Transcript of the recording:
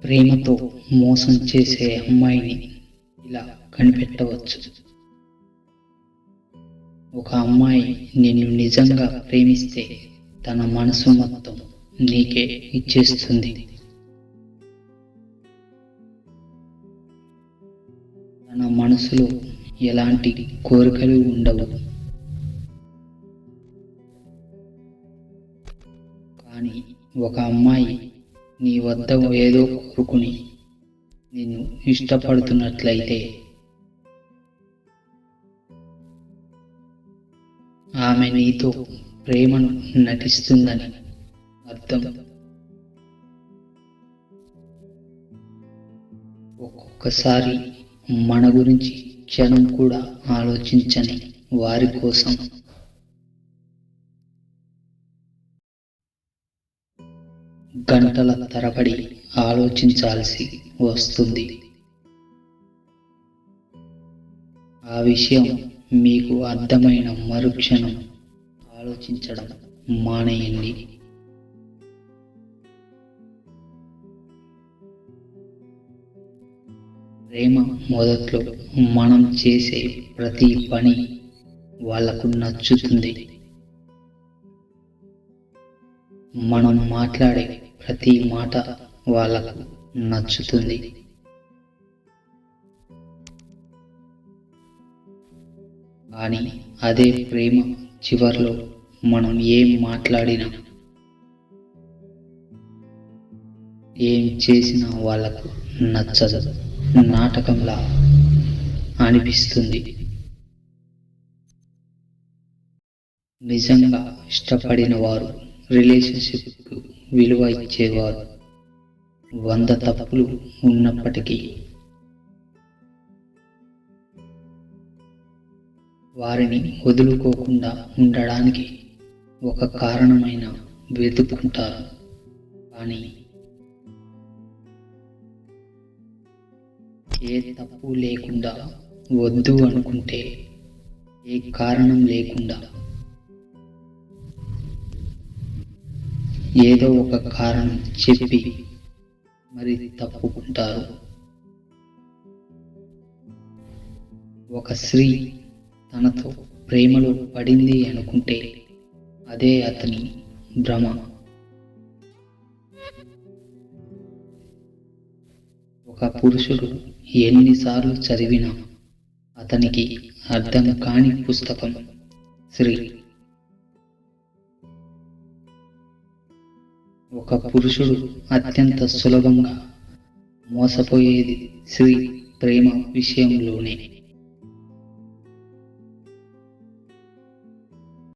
ప్రేమతో మోసం చేసే అమ్మాయిని ఇలా కనిపెట్టవచ్చు. ఒక అమ్మాయి నిన్ను నిజంగా ప్రేమిస్తే తన మనసు మొత్తం నీకే ఇచ్చేస్తుంది. తన మనసులో ఎలాంటి కోరికలు ఉండవు. కానీ ఒక అమ్మాయి నీ వద్ద ఏదో కోరుకుని నిన్ను ఇష్టపడుతున్నట్లయితే ఆమె నీతో ప్రేమను నటిస్తుందని అర్థం. ఒక్కొక్కసారి మన గురించి క్షణం కూడా ఆలోచించని వారి కోసం గంటల తరబడి ఆలోచించాల్సి వస్తుంది. ఆ విషయం మీకు అర్థమైన మరుక్షణం ఆలోచించడం మానేయండి. ప్రేమ మొదట్లో మనం చేసే ప్రతి పని వాళ్లకు నచ్చుతుంది. మనం మాట్లాడే ప్రతి మాట వాళ్లకు నచ్చుతుంది. కానీ అదే ప్రేమ చివర్లో మనం ఏం మాట్లాడినా ఏం చేసినా వాళ్లకు నచ్చదు. నాటకంలా అనిపిస్తుంది. నిజంగా ఇష్టపడిన వారు రిలేషన్షిప్కు విలువ ఇచ్చేవారు 100 తప్పులు ఉన్నప్పటికీ వారిని వదులుకోకుండా ఉండడానికి ఒక కారణమైన వెతుక్కుంటారు. కానీ ఏ తప్పు లేకుండా వద్దు అనుకుంటే ఏ కారణం లేకుండా ఏదో ఒక కారణం చెప్పి మరి తప్పుకుంటారు. ఒక స్త్రీ తనతో ప్రేమలో పడింది అనుకుంటే అదే అతని భ్రమ. ఒక పురుషుడు ఎన్నిసార్లు చదివినా అతనికి అర్థం కాని పుస్తకం స్త్రీ. ఒక పురుషుడు అత్యంత సులభంగా మోసపోయేది స్త్రీ ప్రేమ విషయంలోనే.